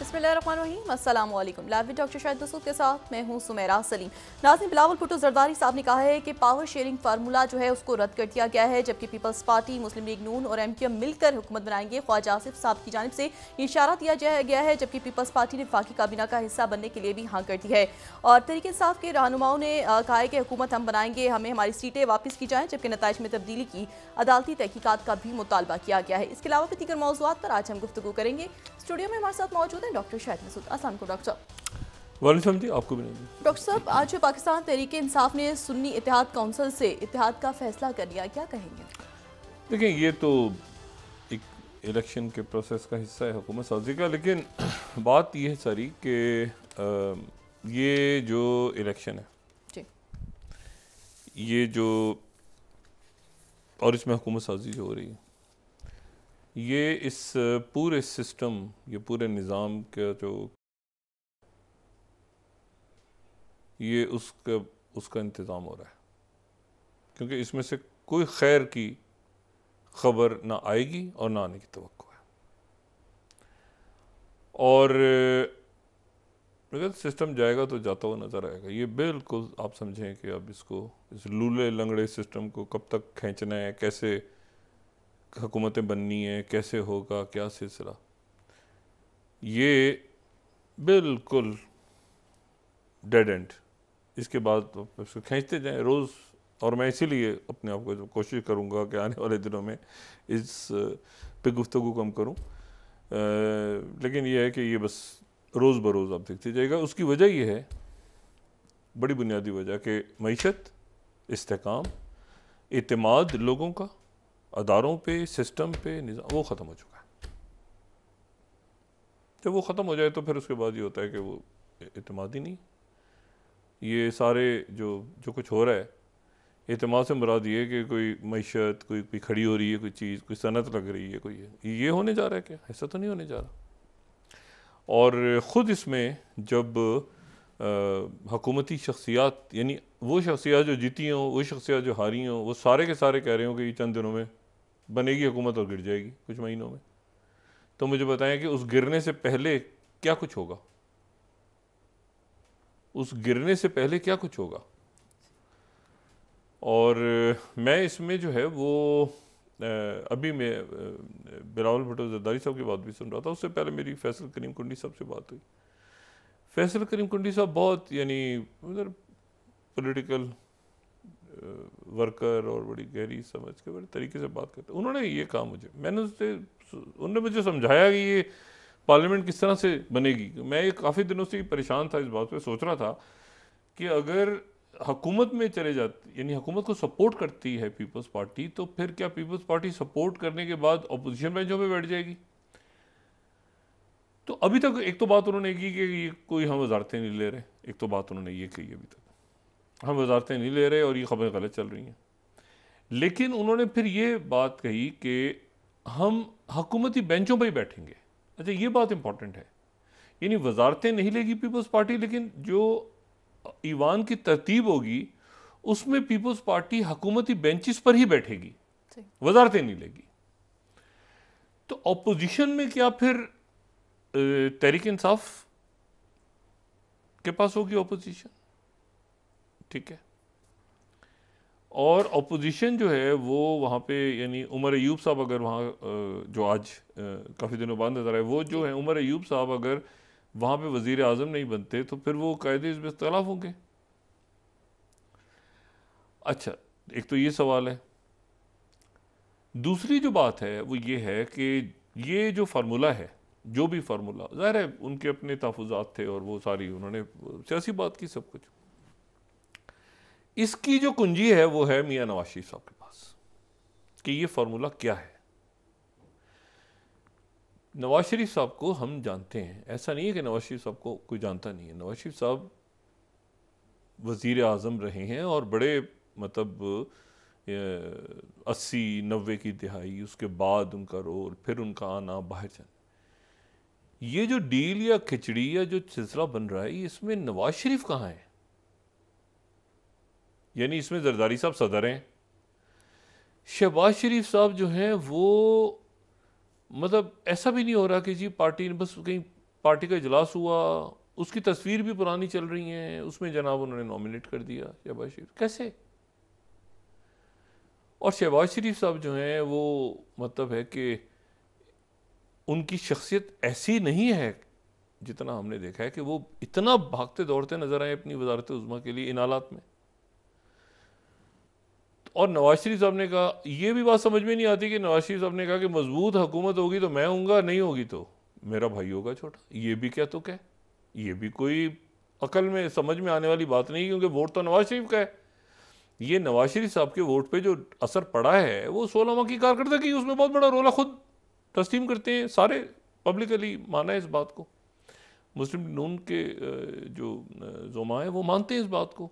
बिस्मिल्लाहिर्रहमानिर्रहीम, अस्सलाम वालेकुम। Live with doctor Shahid Masood के साथ मैं हूं सुमेरा सलीम। नाज़रीन, बिलावल भुट्टो जरदारी साहब ने कहा है कि पावर शेयरिंग फार्मूला जो है उसको रद्द कर दिया गया है, जबकि पीपल्स पार्टी, मुस्लिम लीग नून और MQM मिलकर हुकूमत बनाएंगे। ख्वाजा आसिफ साहब की जानिब से इशारा दिया गया है, जबकि पीपल्स पार्टी ने वफाकी काबीना का हिस्सा बनने के लिए भी हाँ कर दी है। और तहरीक इंसाफ के रहनुमाओं ने कहा है कि हुकूमत हम बनाएंगे, हमें हमारी सीटें वापस की जाएँ, जबकि नताइज में तब्दीली की अदालती तहकीकात का भी मुतालबा किया गया है। इसके अलावा भी दीगर मौज़ूआत पर आज हम गुफ्तगू करेंगे। स्टूडियो में हमारे साथ मौजूद हैं डॉक्टर शाहिद मसूद। अस्सलाम वालेकुम डॉक्टर। वालेकुम जी, आपको भी नहीं। डॉक्टर साहब, आज पाकिस्तान तहरीक इंसाफ ने सुन्नी इत्तेहाद काउंसिल से इत्तेहाद का फैसला कर लिया, क्या कहेंगे? देखिए, ये तो एक इलेक्शन के प्रोसेस का हिस्सा है हुकूमत साजी का, लेकिन बात ये है सारी कि ये जो इलेक्शन है जी, ये जो और इसमें हुकूमत साजी जो हो रही है, ये इस पूरे सिस्टम, ये पूरे निज़ाम का जो ये उसका इंतज़ाम हो रहा है, क्योंकि इसमें से कोई खैर की खबर ना आएगी और ना आने की तवक्को है। और अगर सिस्टम जाएगा तो जाता हुआ नज़र आएगा। ये बिल्कुल आप समझें कि अब इस लूले लंगड़े सिस्टम को कब तक खींचना है, कैसे हुकूमतें बननी है, कैसे होगा, क्या सिलसिला, ये बिल्कुल डेड एंड। इसके बाद इसको खींचते जाएं रोज़, और मैं इसीलिए अपने आप को कोशिश करूँगा कि आने वाले दिनों में इस पे गुफ्तगू कम करूँ, लेकिन ये है कि ये बस रोज़ बरोज़ आप देखते जाएगा। उसकी वजह ये है, बड़ी बुनियादी वजह, कि मईशत, इस्तेकाम, एतमाद लोगों का अदारों पे, सिस्टम पे, निज़ाम, वो ख़त्म हो चुका है। जब वो ख़त्म हो जाए तो फिर उसके बाद ये होता है कि वो एतमाद ही नहीं। ये सारे जो कुछ हो रहा है, एतमाद से मुराद ये है कि कोई मईशत, कोई खड़ी हो रही है, कोई चीज़, कोई सनत लग रही है, कोई ये होने जा रहा है क्या? ऐसा तो नहीं होने जा रहा। और ख़ुद इसमें जब हुकूमती शख्सियात, यानी वो शख्सियात जो जीती हों, वो शख्सियात जो हारी हों, वो सारे के सारे कह रहे हों कि ये चंद दिनों में बनेगी हुकूमत और गिर जाएगी कुछ महीनों में, तो मुझे बताएं कि उस गिरने से पहले क्या कुछ होगा, उस गिरने से पहले क्या कुछ होगा। और मैं इसमें जो है वो अभी मैं बिलावल भुट्टो जरदारी साहब की बात भी सुन रहा था, उससे पहले मेरी फैसल करीम कुंडी साहब से बात हुई। फैसल करीम कुंडी साहब बहुत, यानी उधर पॉलिटिकल वर्कर और बड़ी गहरी समझ के बड़े तरीके से बात करते। उन्होंने ये कहा उन्होंने मुझे समझाया कि ये पार्लियामेंट किस तरह से बनेगी। मैं काफ़ी दिनों से परेशान था इस बात पे, सोच रहा था कि अगर हुकूमत में चले जाती, यानी हुकूमत को सपोर्ट करती है पीपल्स पार्टी, तो फिर क्या पीपल्स पार्टी सपोर्ट करने के बाद अपोजिशन बेंचों पे बैठ जाएगी? तो अभी तक एक तो बात उन्होंने की कि ये कोई हम वजारतें नहीं ले रहे, एक तो बात उन्होंने ये कही अभी तक हम वजारतें नहीं ले रहे और ये खबरें गलत चल रही हैं। लेकिन उन्होंने फिर ये बात कही कि हम हुकूमती बेंचों पर ही बैठेंगे। अच्छा, ये बात इंपॉर्टेंट है, यानी वजारतें नहीं लेगी पीपल्स पार्टी, लेकिन जो ईवान की तरतीब होगी उसमें पीपल्स पार्टी हुकूमती बेंचेस पर ही बैठेगी, वजारतें नहीं लेगी। तो ऑपोजिशन में क्या फिर तहरीक इंसाफ के पास होगी ऑपोजिशन? ठीक है। और ऑपोजिशन जो है वो वहाँ पे, यानी उमर अयूब साहब अगर वहाँ जो आज काफ़ी दिनों बाद नजर आए, वो जो है उमर अयूब साहब अगर वहाँ पे वज़ीर आज़म नहीं बनते तो फिर वो कायदे इस इख्तलाफ होंगे। अच्छा, एक तो ये सवाल है। दूसरी जो बात है वो ये है कि ये जो फार्मूला है, जो भी फार्मूला, ज़ाहिर है उनके अपने तहफ़्फ़ुज़ात थे और वो सारी उन्होंने सियासी बात की, सब कुछ। इसकी जो कुंजी है वो है मियां नवाज शरीफ साहब के पास कि ये फार्मूला क्या है। नवाज शरीफ साहब को हम जानते हैं, ऐसा नहीं है कि नवाज शरीफ साहब को कोई जानता नहीं है। नवाज शरीफ साहब वज़ीर आज़म रहे हैं और बड़े, मतलब 80-90 की दिहाई, उसके बाद उनका रोल, फिर उनका आना, बाहर जाना, ये जो डील या खिचड़ी या जो सिलसिला बन रहा है, इसमें नवाज शरीफ कहाँ है? यानी इसमें जरदारी साहब सदर हैं, शहबाज शरीफ साहब जो हैं वो, मतलब ऐसा भी नहीं हो रहा कि जी पार्टी ने बस कहीं पार्टी का इजलास हुआ, उसकी तस्वीर भी पुरानी चल रही हैं, उसमें जनाब उन्होंने नॉमिनेट कर दिया शहबाज शरीफ। कैसे? और शहबाज शरीफ साहब जो हैं वो मतलब है कि उनकी शख्सियत ऐसी नहीं है जितना हमने देखा है कि वो इतना भागते दौड़ते नजर आए अपनी वजारत उज़्मा के लिए इन हालात में। और नवाज शरीफ साहब ने कहा, ये भी बात समझ में नहीं आती कि नवाज शरीफ साहब ने कहा कि मजबूत हुकूमत होगी तो मैं हूँगा, नहीं होगी तो मेरा भाई होगा छोटा। ये भी क्या तो क्या, ये भी कोई अकल में समझ में आने वाली बात नहीं, क्योंकि वोट तो नवाज शरीफ का है। ये नवाज शरीफ साहब के वोट पे जो असर पड़ा है वो 16 माह की कारकर्दगी, उसमें बहुत बड़ा रोल है, खुद तस्लीम करते हैं सारे, पब्लिकली माना है इस बात को। मुस्लिम नून के जो ज़ुमा है वो मानते हैं इस बात को।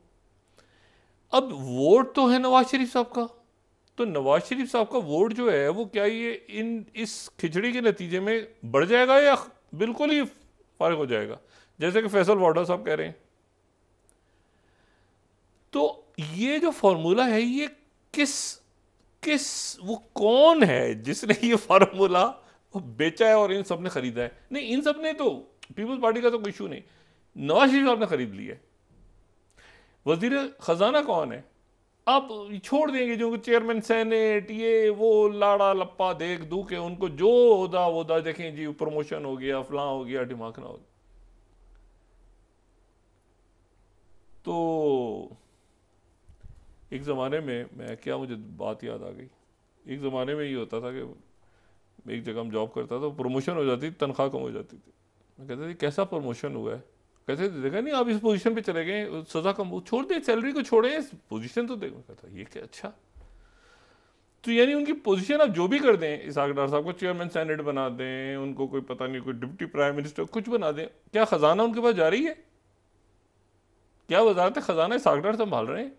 अब वोट तो है नवाज शरीफ साहब का, तो नवाज शरीफ साहब का वोट जो है वो क्या ये इस खिचड़ी के नतीजे में बढ़ जाएगा या बिल्कुल ही फारिग हो जाएगा, जैसे कि फैसल वाडा साहब कह रहे हैं? तो ये जो फॉर्मूला है, ये किस किस वो कौन है जिसने ये फार्मूला बेचा है और इन सब ने खरीदा है? नहीं, इन सब ने तो, पीपल्स पार्टी का तो कोई इशू नहीं, नवाज शरीफ साहब ने खरीद लिया है। वजीर खजाना कौन है? अब छोड़ देंगे जो चेयरमैन सेनेट, ये वो लाड़ा लप्पा देख दू के उनको जो होदा वोदा, देखें जी प्रमोशन हो गया, फलां हो गया, ढिमाकना हो गया। तो एक ज़माने में, मैं क्या, मुझे बात याद आ गई, एक ज़माने में ये होता था कि एक जगह हम जॉब करता था, प्रमोशन हो जाती, तनख्वाह कम हो जाती थी। मैं कहता थी कैसा प्रमोशन हुआ है? कहते थे देखा नहीं आप इस पोजीशन पे चले गए, सज़ा कम, छोड़ दें, सैलरी को छोड़ें, पोजीशन तो देखो। कहता ये क्या, अच्छा। तो यानी उनकी पोजीशन आप जो भी कर दें, इसहाक डार साहब को चेयरमैन सेनेट बना दें, उनको कोई पता नहीं कोई डिप्टी प्राइम मिनिस्टर कुछ बना दें, क्या खजाना उनके पास जा रही है? क्या वजारत खजाना इसहाक डार संभाल रहे हैं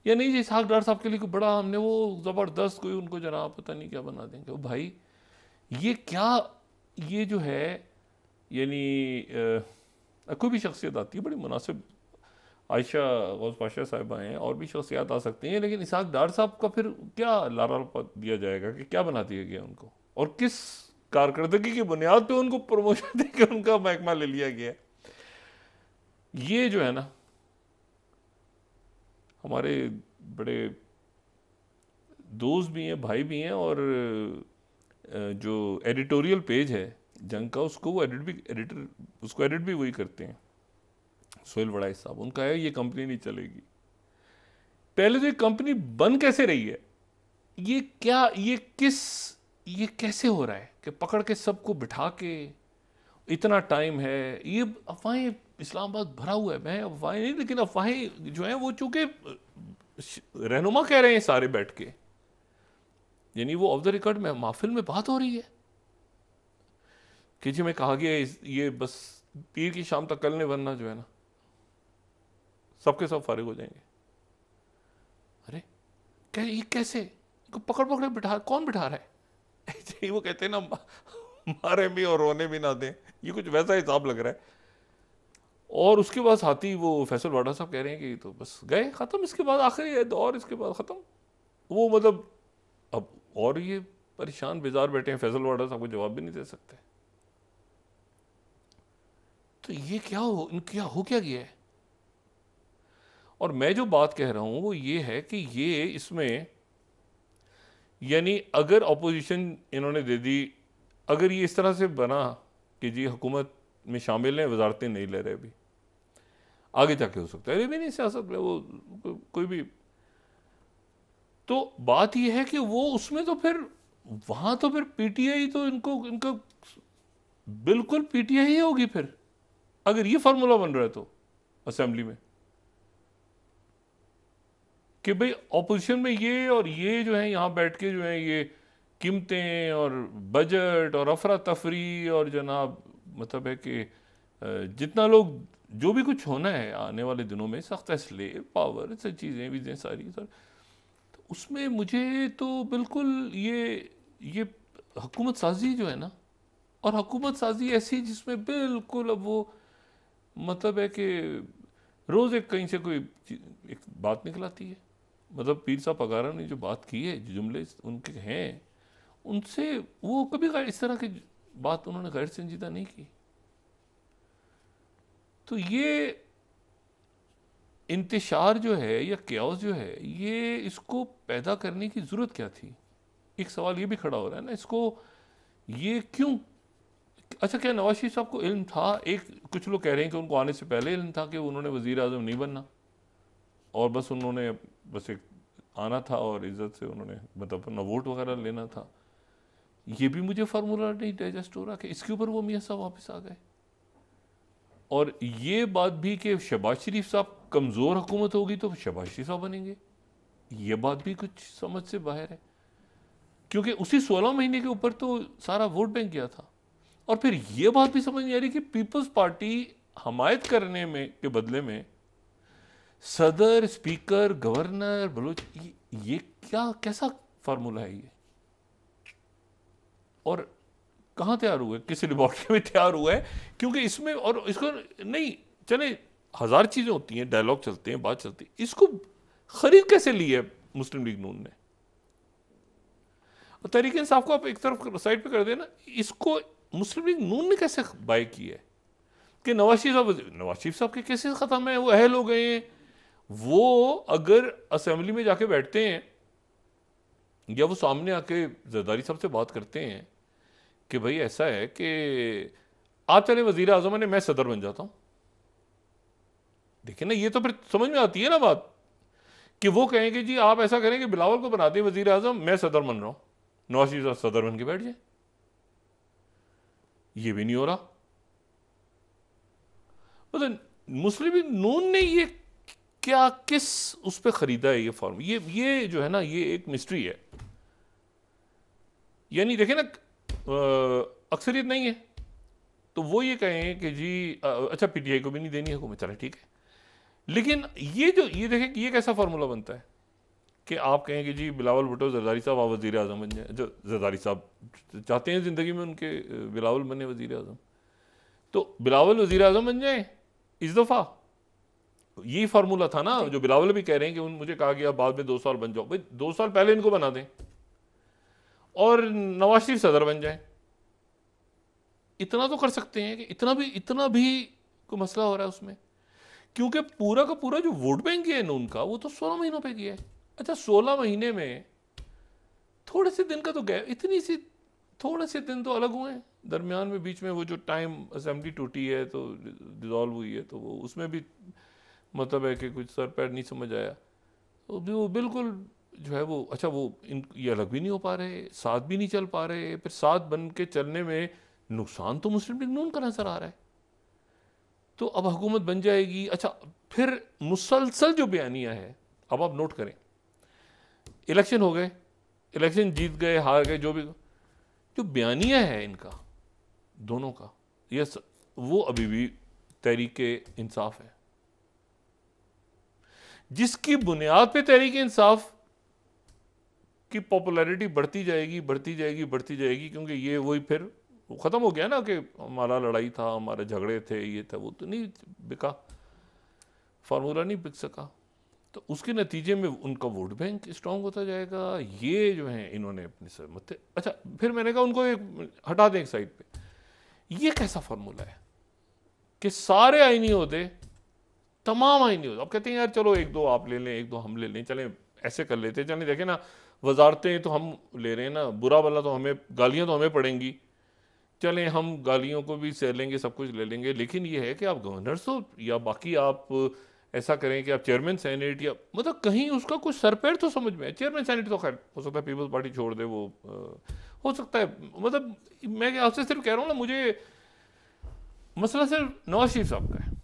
या नहीं? जी इसहाक डार साहब के लिए कोई बड़ा हमने वो जबरदस्त कोई उनको जनाब पता नहीं क्या बना देंगे। वो भाई ये क्या, ये जो है यानी कोई भी शख्सियत आती है बड़ी मुनासिब, आयशा गौस पाशा साहिबा हैं और भी शख्सियात आ सकती हैं, लेकिन इसहाक डार साहब का फिर क्या लारा दिया जाएगा कि क्या बना दिया गया उनको, और किस कारकर्दगी की बुनियाद पे उनको प्रमोशन देकर उनका महकमा ले लिया गया? ये जो है ना, हमारे बड़े दोस्त भी हैं, भाई भी हैं, और जो एडिटोरियल पेज है जंग का, उसको वो एडिट भी वही करते हैं, सोहेल वड़ाई साहब। उनका है ये कंपनी नहीं चलेगी। पहले तो ये कंपनी बन कैसे रही है? ये क्या, ये कैसे हो रहा है कि पकड़ के सबको बिठा के, इतना टाइम है, ये अफवाहें, इस्लामाबाद भरा हुआ है, मैं अफवाहें नहीं, लेकिन अफवाहें जो हैं वो चूंकि रहनुमा कह रहे हैं सारे बैठ के, यानी वो ऑफ द रिकॉर्ड में महफिल में बात हो रही है कि जी मैं कहा गया ये बस पीर की शाम तक कल ने, वरना जो है ना सबके सब फारिग हो जाएंगे। अरे क्या, ये कैसे पकड़ पकड़ बिठा, कौन बिठा रहा है? वो कहते हैं ना, मारे भी और रोने भी ना दें, ये कुछ वैसा हिसाब लग रहा है। और उसके बाद साथी वो फैसल वाडा साहब कह रहे हैं कि तो बस गए, ख़त्म, इसके बाद आखिरी दौर, इसके बाद ख़त्म। वो मतलब अब और ये परेशान बेजार बैठे हैं, फैसल वाडा साहब को जवाब भी नहीं दे सकते। तो ये क्या हो क्या गया है? और मैं जो बात कह रहा हूं वो ये है कि ये इसमें यानी अगर अपोजिशन इन्होंने दे दी, अगर ये इस तरह से बना कि जी हुकूमत में शामिल हैं, वजारतें नहीं ले रहे, भी आगे जाके हो सकता है, भी नहीं सियासत में वो कोई भी। तो बात यह है कि वो उसमें तो फिर वहां तो फिर पीटीआई तो इनका बिल्कुल पीटीआई ही होगी फिर, अगर ये फार्मूला बन रहा है तो असेंबली में कि भाई ऑपोजिशन में ये और ये जो है यहाँ बैठ के जो है ये कीमतें और बजट और अफरा तफरी और जनाब मतलब है कि जितना लोग जो भी कुछ होना है आने वाले दिनों में, सख्त असले, पावर, सब चीज़ें वीज़ें सारी सर, तो उसमें मुझे तो बिल्कुल ये हुकूमत साजी जो है ना, और हुकूमत साजी ऐसी जिसमें बिल्कुल अब वो मतलब है कि रोज़ एक कहीं से कोई एक बात निकल आती है। मतलब पीर साहब पगारा ने जो बात की है, जो जुमले उनके हैं, उनसे वो कभी इस तरह की बात उन्होंने गैर संजीदा नहीं की। तो ये इंतशार जो है या क्यास जो है, ये इसको पैदा करने की ज़रूरत क्या थी? एक सवाल ये भी खड़ा हो रहा है ना, इसको ये क्यों? अच्छा, क्या नवाज शरीफ साहब को इल्म था? कुछ लोग कह रहे हैं कि उनको आने से पहले इल्म था कि उन्होंने वज़ीर आज़म नहीं बनना, और बस उन्होंने बस एक आना था और इज़्ज़त से उन्होंने मतलब अपना वोट वगैरह लेना था। ये भी मुझे फार्मूला नहीं डाइजेस्ट हो रहा कि इसके ऊपर वो मियाँ साहब वापस आ गए। और ये बात भी कि शहबाज शरीफ साहब कमज़ोर हुकूमत होगी तो शहबाज शरीफ साहब बनेंगे, ये बात भी कुछ समझ से बाहर है, क्योंकि उसी 16 महीने के ऊपर तो सारा वोट बैंक गया था। और फिर ये बात भी समझ नहीं आ रही कि पीपल्स पार्टी हमायत करने में के बदले में सदर, स्पीकर, गवर्नर, बलोच, ये क्या कैसा फार्मूला है ये? और कहाँ तैयार हुए? किस लेबॉर्ट्री में तैयार हुआ है? क्योंकि इसमें और इसको नहीं चले, हजार चीजें होती हैं, डायलॉग चलते हैं, बात चलती है, इसको खरीद कैसे ली है मुस्लिम लीग नून ने? और तहरीक इंसाफ को आप एक तरफ साइड पे कर देना, इसको मुस्लिम लीग नून ने कैसे बाय की है कि नवाज शरीफ साहब के केसेस खत्म है, वो अहल हो गए हैं, वो अगर असेंबली में जाके बैठते हैं या वो सामने आके जरदारी साहब से बात करते हैं कि भाई ऐसा है कि आप चले वजीर आजम ने, मैं सदर बन जाता हूं, देखिए ना, ये तो फिर समझ में आती है ना बात कि वो कहें कि जी आप ऐसा करें कि बिलावल को बना दें वजीर आजम, मैं सदर बन रहा हूं, नवाज शरीफ सदर बन के बैठ जाए। ये भी नहीं हो रहा। मतलब मुस्लिम लीग नून ने ये क्या किस उस पर खरीदा है ये फॉर्म? ये जो है ना, ये एक मिस्ट्री है। यानी देखें ना, अक्सरियत नहीं है तो वो ये कहें कि जी अच्छा पीटीआई को भी नहीं देनी हुकूमत, चले ठीक है, लेकिन ये देखें कि ये कैसा फार्मूला बनता है कि आप कहें कि जी बिलावल भुट्टो जरदारी साहब आप वज़ीर आज़म बन जाए, जो जरदारी साहब चाहते हैं ज़िंदगी में उनके बिलावल बने वज़ीर आज़म, तो बिलावल वज़ीर आज़म बन जाए इस दफ़ा। यही फार्मूला था ना जो बिलावल भी कह रहे हैं कि मुझे कहा गया बाद में 2 साल बन जाओ, भाई 2 साल पहले इनको बना दें और नवाज शरीफ सदर बन जाए। इतना तो कर सकते हैं कि इतना भी कोई मसला हो रहा है उसमें, क्योंकि पूरा का पूरा जो वोट बैंक है नून का वो तो 16 महीनों पे गया है। अच्छा 16 महीने में थोड़े से दिन का तो गया, थोड़े से दिन तो अलग हुए हैं, दरमियान में बीच में वो जो टाइम असेंबली टूटी है तो डिजॉल्व हुई है, तो वो उसमें भी मतलब है कि कुछ सर पैर नहीं समझ आया, तो वो बिल्कुल जो है वो अच्छा वो ये अलग भी नहीं हो पा रहे, साथ भी नहीं चल पा रहे, फिर साथ बन के चलने में नुकसान तो मुस्लिम लीग नून का नजर आ रहा है। तो अब हुकूमत बन जाएगी, अच्छा फिर मुसलसल जो बयानियां है, अब आप नोट करें, इलेक्शन हो गए, इलेक्शन जीत गए हार गए, जो बयानियां है इनका दोनों का, ये वो अभी भी तहरीक इंसाफ है, जिसकी बुनियाद पे तहरीक इंसाफ की पॉपुलैरिटी बढ़ती जाएगी बढ़ती जाएगी बढ़ती जाएगी, क्योंकि ये वही फिर वो ख़त्म हो गया ना कि हमारा लड़ाई था, हमारे झगड़े थे, ये था, वो तो नहीं बिका, फार्मूला नहीं बिक सका, तो उसके नतीजे में उनका वोट बैंक स्ट्रांग होता जाएगा। ये जो है इन्होंने अपने सर मत्थे, अच्छा फिर मैंने कहा उनको एक हटा दें एक साइड पे, ये कैसा फार्मूला है कि सारे आईनी होते, तमाम आईनी होते, अब कहते हैं यार चलो 1-2 आप ले लें, 1-2 हम ले लें, चलें ऐसे कर लेते, चलें देखें ना वजारतें तो हम ले रहे हैं ना, बुरा भला तो हमें गालियां तो हमें पड़ेंगी, चलें हम गालियों को भी सह लेंगे, सब कुछ ले लेंगे, लेकिन ये है कि आप गवर्नर हो या बाकी आप ऐसा करें कि आप चेयरमैन सेनेट या मतलब कहीं उसका कुछ सर पैर तो समझ में है। चेयरमैन सेनेट तो खैर हो सकता है पीपल्स पार्टी छोड़ दे, वो हो सकता है, मतलब मैं आपसे सिर्फ कह रहा हूँ ना, मुझे मसला सिर्फ नवाज शरीफ साहब का है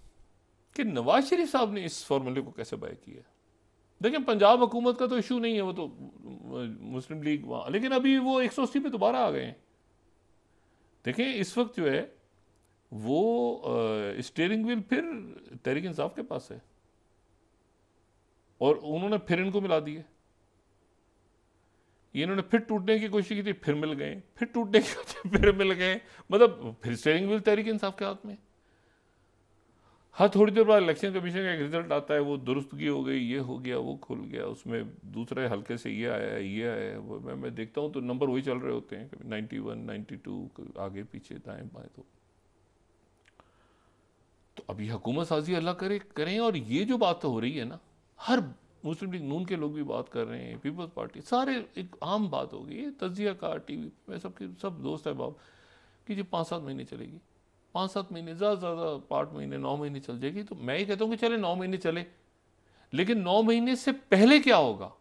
कि नवाज शरीफ साहब ने इस फॉर्मूले को कैसे बाय किया। देखिए पंजाब हुकूमत का तो इशू नहीं है, वो तो मुस्लिम लीग वहाँ, लेकिन अभी वो 180 पे दोबारा आ गए हैं। देखें इस वक्त जो है वो स्टीयरिंग व्हील फिर तहरीक इंसाफ के पास है और उन्होंने फिर इनको मिला दिए, ये इन्होंने फिर टूटने की कोशिश की थी, फिर मिल गए, फिर टूटने की कोशिश फिर मिल गए, मतलब फिर स्टीयरिंग व्हील तहरीक इंसाफ के हाथ में। हाँ, थोड़ी देर बाद इलेक्शन कमीशन का एक रिजल्ट आता है, वो दुरुस्तगी हो गई, ये हो गया, वो खुल गया, उसमें दूसरे हल्के से ये आया है, ये आया है, वो मैं देखता हूँ तो नंबर वही चल रहे होते हैं, कभी 91, 92, आगे पीछे दाएं बाएं। तो अभी हुकूमत साजी अल्लाह करे करें। और ये जो बात हो रही है ना, हर मुस्लिम लीग नून के लोग भी बात कर रहे हैं, पीपल्स पार्टी, सारे एक आम बात हो गई है, तजिया का टीवी में सबके सब दोस्त है बाप कि जो 5-7 महीने चलेगी, 5-7 महीने, ज़्यादा ज़्यादा 8 महीने, 9 महीने चल जाएगी। तो मैं ही कहता हूँ कि चले 9 महीने चले, लेकिन 9 महीने से पहले क्या होगा?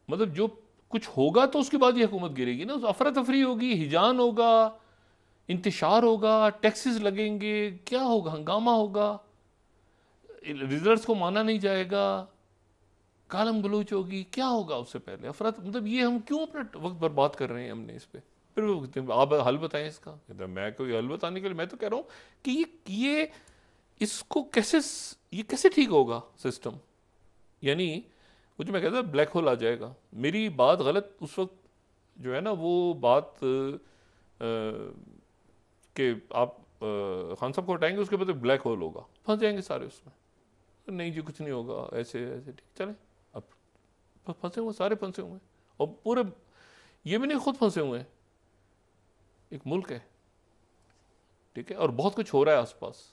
मतलब जो कुछ होगा तो उसके बाद ये हुकूमत गिरेगी ना, अफरा तफरी होगी, हिजान होगा, इंतशार होगा, टैक्सेस लगेंगे, क्या होगा, हंगामा होगा, रिजल्ट्स को माना नहीं जाएगा, कालम गलोच होगी, क्या होगा उससे पहले? अफरा मतलब ये हम क्यों अपना वक्त बर्बाद कर रहे हैं हमने इस पे? फिर वो कहते हैं, आप हल बताएं इसका। कहते हैं, मैं कोई हल बताने के लिए, मैं तो कह रहा हूँ कि ये इसको कैसे, ये कैसे ठीक होगा सिस्टम? यानी वो जो मैं कहता ब्लैक होल आ जाएगा। मेरी बात गलत उस वक्त जो है ना, वो बात कि आप खान साहब को हटाएंगे, उसके बाद ब्लैक होल होगा, फंस जाएंगे सारे उसमें। नहीं जी कुछ नहीं होगा, ऐसे ऐसे, ठीक चले। अब फंसे हुए, सारे फंसे हुए हैं, और पूरे ये भी नहीं खुद फंसे हुए हैं, एक मुल्क है, ठीक है, और बहुत कुछ हो रहा है आसपास,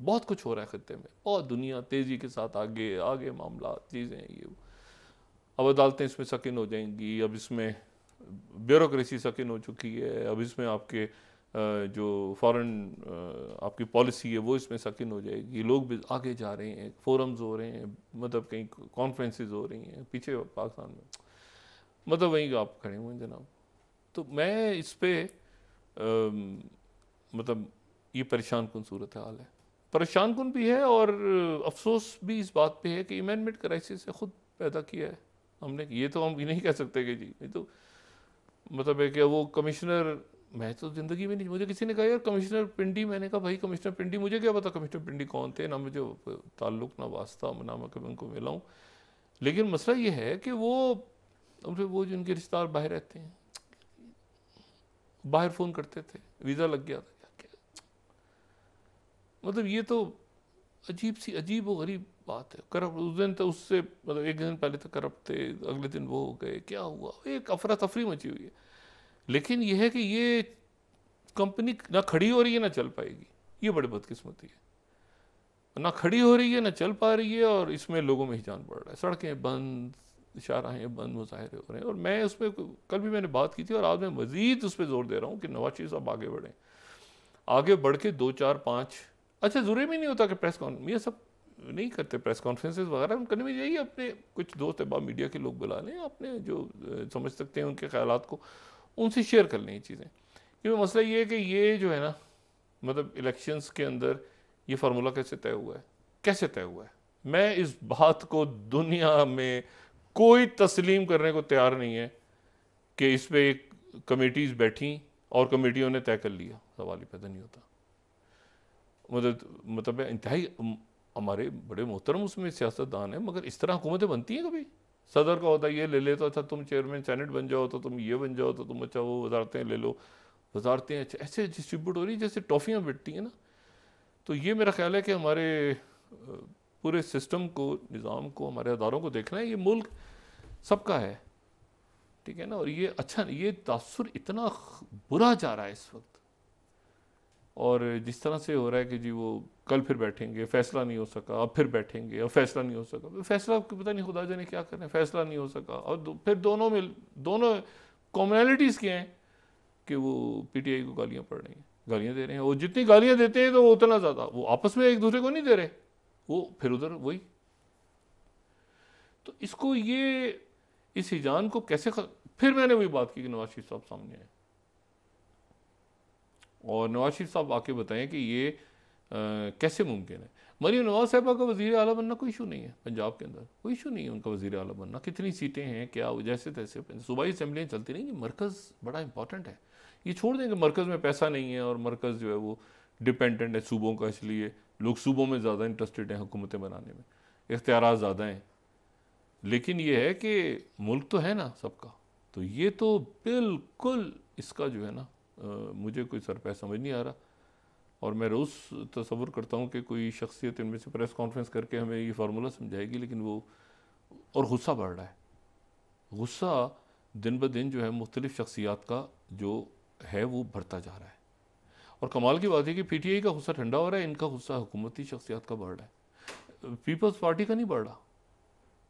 बहुत कुछ हो रहा है खत्ते में, बहुत दुनिया तेजी के साथ आगे आगे, मामला चीज़ें ये। अब अदालतें इसमें सकिन हो जाएंगी, अब इसमें ब्यूरोक्रेसी सकिन हो चुकी है, अब इसमें आपके जो फॉरेन आपकी पॉलिसी है वो इसमें सकिन हो जाएगी, लोग भी आगे जा रहे हैं, फोरम्स हो रहे हैं, मतलब कहीं कॉन्फ्रेंसेस हो रही हैं पीछे पाकिस्तान में, मतलब वहीं आप खड़े हुए हैं जनाब। तो मैं इस पे मतलब ये परेशान कुन सूरत हाल है, परेशान कुन भी है, और अफसोस भी इस बात पे है कि अमेंडमेंट क्राइसिस से खुद पैदा किया है हमने। ये तो हम भी नहीं कह सकते कि जी, नहीं तो मतलब है कि वो कमिश्नर, मैं तो ज़िंदगी में नहीं, मुझे किसी ने कहा यार कमिश्नर पिंडी, मैंने कहा भाई कमिश्नर पिंडी, मुझे क्या पता कमिश्नर पिंडी कौन थे, ना मुझे ताल्लुक़ ना वास्ता, ना मैं कभी उनको मिला हूँ। लेकिन मसला ये है कि वो जो उनके रिश्तेदार बाहर रहते हैं, बाहर फ़ोन करते थे, वीज़ा लग गया था, मतलब ये तो अजीब सी, अजीब व गरीब बात है। करप्ट उस दिन तो, उससे मतलब एक दिन पहले तक करप्ट थे, अगले दिन वो हो गए, क्या हुआ, एक अफरा तफरी मची हुई है। लेकिन यह है कि ये कंपनी ना खड़ी हो रही है ना चल पाएगी, ये बड़ी बदकिस्मती है, ना खड़ी हो रही है ना चल पा रही है, और इसमें लोगों में हिजान बढ़ रहा है, सड़कें बंद, शाहराहें बंद, मुजाहरे हो रहे हैं। और मैं उस पर कल भी मैंने बात की थी, और आज मैं मजीद उस पर जोर दे रहा हूँ कि नवाज शरीफ साहब आगे बढ़ें, आगे बढ़ के 2-4-5, अच्छा जरूरी भी नहीं होता कि प्रेस कॉन्फ्रेंस, ये सब नहीं करते प्रेस कॉन्फ्रेंसेस वगैरह, हम करने में जाइए, अपने कुछ दोस्त अहबाब मीडिया के लोग बुला लें, अपने जो समझ सकते हैं उनके ख्यालात को उनसे शेयर कर लें ये चीज़ें। क्योंकि मसला ये है कि ये जो है ना, मतलब इलेक्शंस के अंदर ये फार्मूला कैसे तय हुआ है, कैसे तय हुआ है, मैं इस बात को दुनिया में कोई तस्लीम करने को तैयार नहीं है कि इस पर एक कमेटीज़ बैठी और कमेटियों ने तय कर लिया, सवाल ही पैदा नहीं होता। मतलब इंतहाई हमारे बड़े मोहतरम उसमें सियासतदान है, मगर इस तरह हुकूमतें बनती हैं कभी? सदर का होता है ये ले ले, तो अच्छा तुम चेयरमैन सेनेट बन जाओ, तो तुम ये बन जाओ, तो तुम अच्छा वो वजारतें ले लो, वजारतें अच्छा ऐसे डिस्ट्रीब्यूट हो रही जैसे टॉफ़ियाँ बिकती हैं ना। तो ये मेरा ख्याल है कि हमारे पूरे सिस्टम को, निज़ाम को, हमारे अदारों को देखना है, ये मुल्क सबका है, ठीक है ना। और ये अच्छा, ये तासुर इतना बुरा जा रहा है इस वक्त, और जिस तरह से हो रहा है कि जी वो कल फिर बैठेंगे, फैसला नहीं हो सका, अब फिर बैठेंगे, अब फैसला नहीं हो सका, फैसला पता नहीं खुदा जाने क्या करें, फैसला नहीं हो सका, और फिर दोनों कॉमनैलिटीज़ क्या हैं कि वो पीटीआई को गालियाँ पड़ रही हैं, गालियाँ दे रहे हैं, वो जितनी गालियाँ देते हैं तो वो उतना ज़्यादा, वो आपस में एक दूसरे को नहीं दे रहे, वो फिर उधर वही। तो इसको ये इस हिजान को कैसे फिर मैंने वही बात की कि नवाज शरीफ साहब सामने आए, और नवाज शरीफ साहब आके बताएं कि ये कैसे मुमकिन है। मरीम नवाज साहबा का वज़ीर आला बनना कोई इशू नहीं है, पंजाब के अंदर कोई इशू नहीं है उनका वज़ीर आला बनना, कितनी सीटें हैं, क्या जैसे तैसे सूबाई असम्बलियाँ चलती नहीं, मरकज़ बड़ा इंपॉर्टेंट है। ये छोड़ दें कि मरकज़ में पैसा नहीं है और मरकज़ जो है वो डिपेंडेंट है सूबों का, इसलिए लोग सूबों में ज़्यादा इंटरेस्टेड हैं हुकूमतें बनाने में, इख्तियारात ज़्यादा हैं। लेकिन ये है कि मुल्क तो है ना सबका, तो ये तो बिल्कुल इसका जो है ना मुझे कोई सरपैर समझ नहीं आ रहा। और मैं रोज़ तसव्वुर करता हूँ कि कोई शख्सियत इनमें से प्रेस कॉन्फ्रेंस करके हमें ये फार्मूला समझाएगी, लेकिन वो, और गुस्सा बढ़ रहा है। गुस्सा दिन ब दिन जो है मुख्तलिफ शख्सियात का जो है वो बढ़ता जा रहा है। और कमाल की बात है कि पीटीआई का गुस्सा ठंडा हो रहा है, इनका गुस्सा हुकूमती शख्सियात का बढ़ रहा है। पीपल्स पार्टी का नहीं बढ़ रहा,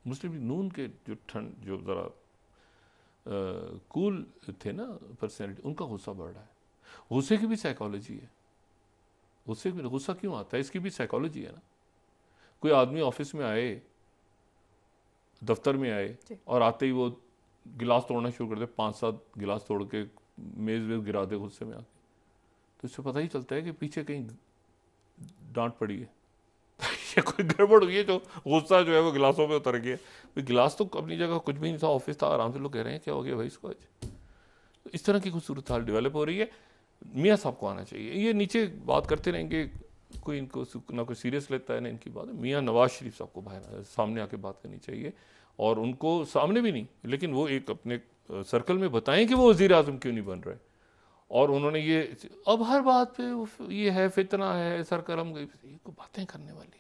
मुस्लिम लीग नून के जो ज़रा कूल थे ना पर्सनैलिटी, उनका गुस्सा बढ़ रहा है। गुस्से की भी साइकोलॉजी है, गुस्सा क्यों आता है इसकी भी साइकोलॉजी है ना। कोई आदमी ऑफिस में आए, दफ्तर में आए, और आते ही वो गिलास तोड़ना शुरू कर दे, 5-7 गिलास तोड़ के मेज़ वेज़ गिरा दे गुस्से में आके, तो इससे पता ही चलता है कि पीछे कहीं डांट पड़ी है या कोई गड़बड़ हुई है, जो गुस्सा जो है वो गिलासों पे उतर गया। भाई गिलास तो अपनी जगह कुछ भी नहीं था, ऑफिस था, आराम से लोग कह रहे हैं क्या हो गया भाई इसको आज। तो इस तरह की कुछ सूरत हाल डेवलप हो रही है। मियाँ साहब को आना चाहिए, ये नीचे बात करते रहेंगे, कोई इनको ना कोई सीरियस लेता है ना इनकी बात। मियाँ नवाज शरीफ साहब को बाहर सामने आके बात करनी चाहिए, और उनको सामने भी नहीं, लेकिन वो एक अपने सर्कल में बताएं कि वो वज़ीर आज़म क्यों नहीं बन रहे। और उन्होंने ये अब हर बात पे ये है फितना है सरकरम, ये को बातें करने वाली,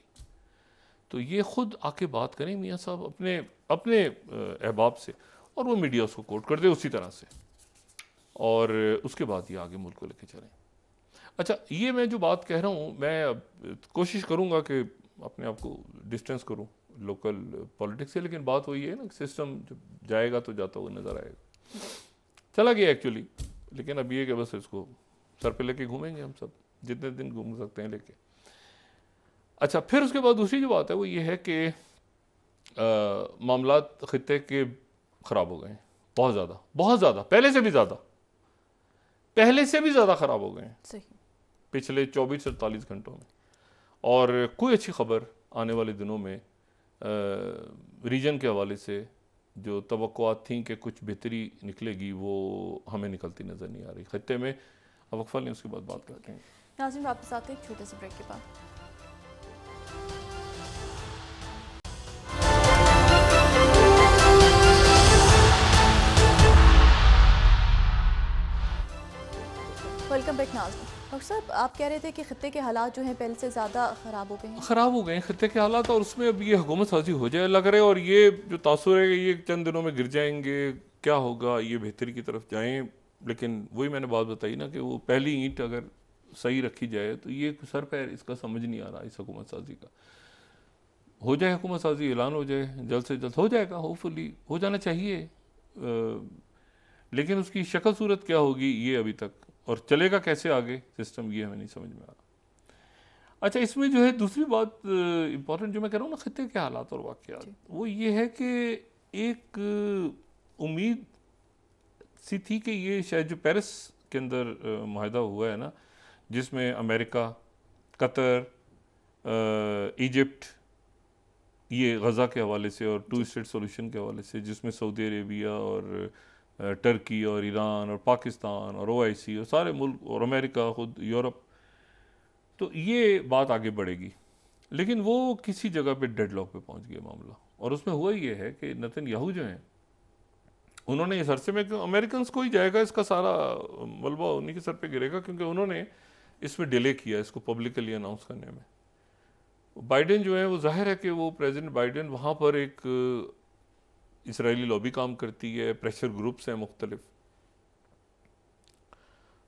तो ये खुद आके बात करें मियाँ साहब अपने अपने अहबाब से, और वो मीडिया उसको कोट कर दे उसी तरह से, और उसके बाद ये आगे मुल्क को लेके चलें। अच्छा, ये मैं जो बात कह रहा हूँ, मैं कोशिश करूँगा कि अपने आप को डिस्टेंस करूँ लोकल पॉलिटिक्स से, लेकिन बात वही है ना, सिस्टम जब जाएगा तो जाता हुआ नज़र आएगा। चला गया एक्चुअली, लेकिन अब ये कि बस इसको सर पे लेके घूमेंगे हम सब, जितने दिन घूम सकते हैं लेके। अच्छा, फिर उसके बाद दूसरी जो बात है वो ये है कि मामलात खित्ते के ख़राब हो गए हैं, बहुत ज़्यादा, पहले से भी ज़्यादा ख़राब हो गए हैं पिछले 24-48 घंटों में। और कोई अच्छी खबर आने वाले दिनों में रीजन के हवाले से जो तवक्कुआत थी कि कुछ बेहतरी निकलेगी, वो हमें निकलती नज़र नहीं आ रही खित्ते में। अब वक्फा लें, उसके बाद बात करते हैं। नाज़रीन, वापस आते हैं एक छोटे से ब्रेक के बाद। वेलकम बैक नाज़रीन। डॉक्टर साहब, आप कह रहे थे कि खित्ते के हालात जो हैं पहले से ज़्यादा ख़राब हो गए हैं। खित्ते के हालात, और उसमें अब ये हुकूमत साजी हो जाए लग रहे, और ये जो तासुर है ये चंद दिनों में गिर जाएंगे, क्या होगा, ये बेहतरी की तरफ जाएं। लेकिन वही मैंने बात बताई ना कि वो पहली ईंट अगर सही रखी जाए तो ये सर पैर इसका समझ नहीं आ रहा इस हुकूमत साजी का। हो जाए हुकूमत साजी, ऐलान हो जाए, जल्द से जल्द हो जाएगा, होपफुली हो जाना चाहिए, लेकिन उसकी शक्ल सूरत क्या होगी ये अभी तक, और चलेगा कैसे आगे सिस्टम, ये हमें नहीं समझ में आ रहा। अच्छा, इसमें जो है दूसरी बात इम्पॉर्टेंट जो मैं कह रहा हूँ ना खित्ते के हालात और वाक़यात, वो ये है कि एक उम्मीद सी थी कि ये शायद जो पेरिस के अंदर माहिदा हुआ है ना, जिसमें अमेरिका, कतर, इजिप्ट, ये गज़ा के हवाले से और 2 स्टेट सोल्यूशन के हवाले से, जिसमें सऊदी अरेबिया और टर्की और ईरान और पाकिस्तान और OIC और सारे मुल्क और अमेरिका, ख़ुद यूरोप, तो ये बात आगे बढ़ेगी। लेकिन वो किसी जगह पे डेडलॉक पे पहुंच गया मामला, और उसमें हुआ ये है कि नेतन्याहू जो हैं, उन्होंने इस अरसे में, अमेरिकन को ही जाएगा इसका सारा मलबा, उन्हीं के सर पे गिरेगा, क्योंकि उन्होंने इसमें डिले किया इसको पब्लिकली अनाउंस करने में। बाइडेन जो है वो जाहिर है कि वो प्रेसिडेंट बाइडेन, वहाँ पर एक इसराइली लॉबी काम करती है, प्रेशर ग्रुप्स हैं मुख्तलिफ,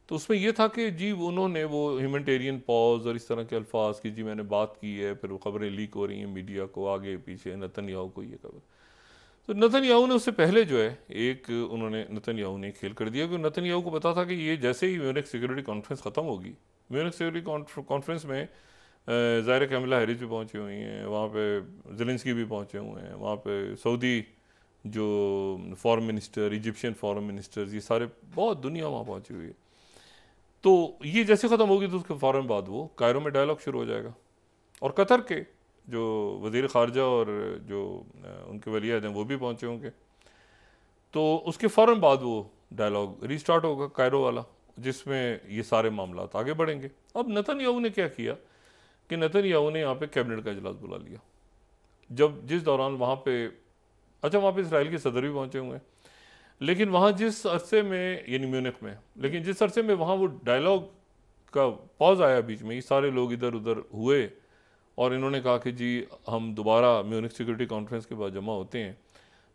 तो उसमें यह था कि जी उन्होंने वो ह्यूमैनिटेरियन पॉज और इस तरह के अल्फाज की जी मैंने बात की है, फिर वो खबरें लीक हो रही हैं मीडिया को, आगे पीछे नेतन्याहू को ये खबर। तो नेतन्याहू ने उससे पहले जो है उन्होंने नेतन्याहू ने खेल कर दिया, क्योंकि नेतन्याहू को पता था कि ये जैसे ही म्यूनिख सिक्योरिटी कॉन्फ्रेंस ख़त्म होगी, म्यूनिख सिक्योरिटी कॉन्फ्रेंस में ज़ाहिर कैमला हैरिस भी पहुँची हुई हैं, वहाँ पे ज़ेलेंस्की भी पहुँचे हुए हैं, वहाँ पे सऊदी जो foreign minister, Egyptian foreign ministers, ये सारे बहुत दुनिया वहाँ पहुँची हुई है। तो ये जैसे ख़त्म होगी तो उसके फ़ौरन बाद वो कायरो में डायलॉग शुरू हो जाएगा, और कतर के जो वज़ीर ख़ारजा और जो उनके वलीअहद हैं वो भी पहुँचे होंगे, तो उसके फ़ौरन बाद वो डायलॉग रीस्टार्ट होगा कायरो वाला, जिसमें ये सारे मामलात आगे बढ़ेंगे। अब नेतन्याहू ने क्या किया कि नेतन्याहू ने यहाँ पे कैबिनेट का इजलास बुला लिया, जिस दौरान वहाँ पे, अच्छा वहाँ पे इसराइल के सदर भी पहुँचे हुए हैं, लेकिन वहाँ जिस अरसे में, यानी म्यूनिख में, लेकिन जिस अरसे में वहाँ वो डायलॉग का पॉज आया बीच में, ये सारे लोग इधर उधर हुए और इन्होंने कहा कि जी हम दोबारा म्यूनिख सिक्योरिटी कॉन्फ्रेंस के बाद जमा होते हैं।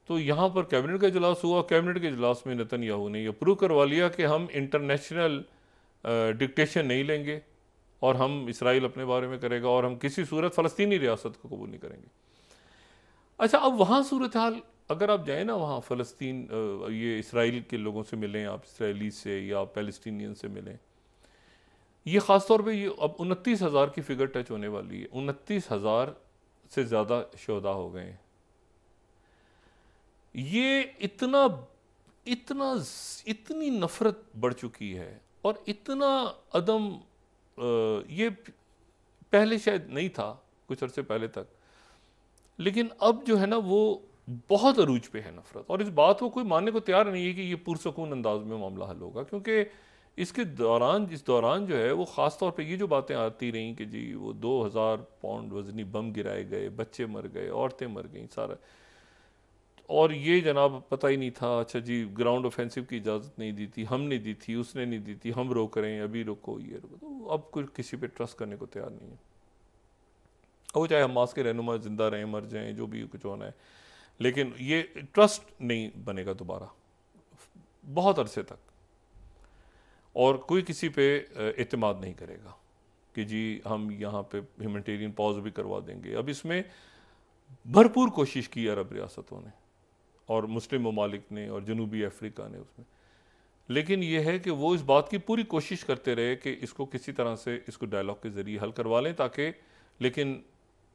तो यहाँ पर कैबिनेट का इजलास हुआ, कैबिनेट के इजलास में नेतन्याहू ने अप्रूव करवा लिया कि हम इंटरनेशनल डिक्टेशन नहीं लेंगे और हम इसराइल अपने बारे में करेगा और हम किसी सूरत फ़लस्तीनी रियासत को कबूल नहीं करेंगे। अच्छा, अब वहाँ सूरत हाल, अगर आप जाएँ ना वहाँ फ़लस्तीन, ये इसराइल के लोगों से मिलें, आप इसराइली से या पैलेस्टीनियन से मिलें, ये ख़ास तौर पे ये अब 29,000 की फिगर टच होने वाली है। 29,000 से ज़्यादा शोधा हो गए हैं। ये इतना इतना इतनी नफरत बढ़ चुकी है और इतना अदम, ये पहले शायद नहीं था कुछ अरसे पहले तक, लेकिन अब जो है ना वो बहुत अरूज पे है नफरत। और इस बात को कोई मानने को तैयार नहीं है कि ये पुरसकून अंदाज में मामला हल होगा, क्योंकि इसके दौरान इस दौरान जो है वो ख़ास तौर पे ये जो बातें आती रहीं कि जी वो 2000 पाउंड वजनी बम गिराए गए, बच्चे मर गए, औरतें मर गई, सारा, और ये जनाब पता ही नहीं था। अच्छा जी, ग्राउंड ऑफेंसिव की इजाज़त नहीं दी थी, हमने दी थी, उसने नहीं दी थी, हम रोक रहे हैं, अभी रोको, ये रोको। तो अब कुछ किसी पे ट्रस्ट करने को तैयार नहीं है। वो चाहे हमास के रहनुमा जिंदा रहें, मर जाएं, जो भी कुछ होना है, लेकिन ये ट्रस्ट नहीं बनेगा दोबारा बहुत अरसे तक, और कोई किसी पे एतमाद नहीं करेगा कि जी हम यहाँ पे ह्यूमैनिटेरियन पॉज भी करवा देंगे। अब इसमें भरपूर कोशिश की अरब रियासतों ने और मुस्लिम ममालिक ने और जनूबी अफ्रीका ने उसमें, लेकिन यह है कि वो इस बात की पूरी कोशिश करते रहे कि इसको किसी तरह से इसको डायलॉग के ज़रिए हल करवा लें, ताकि, लेकिन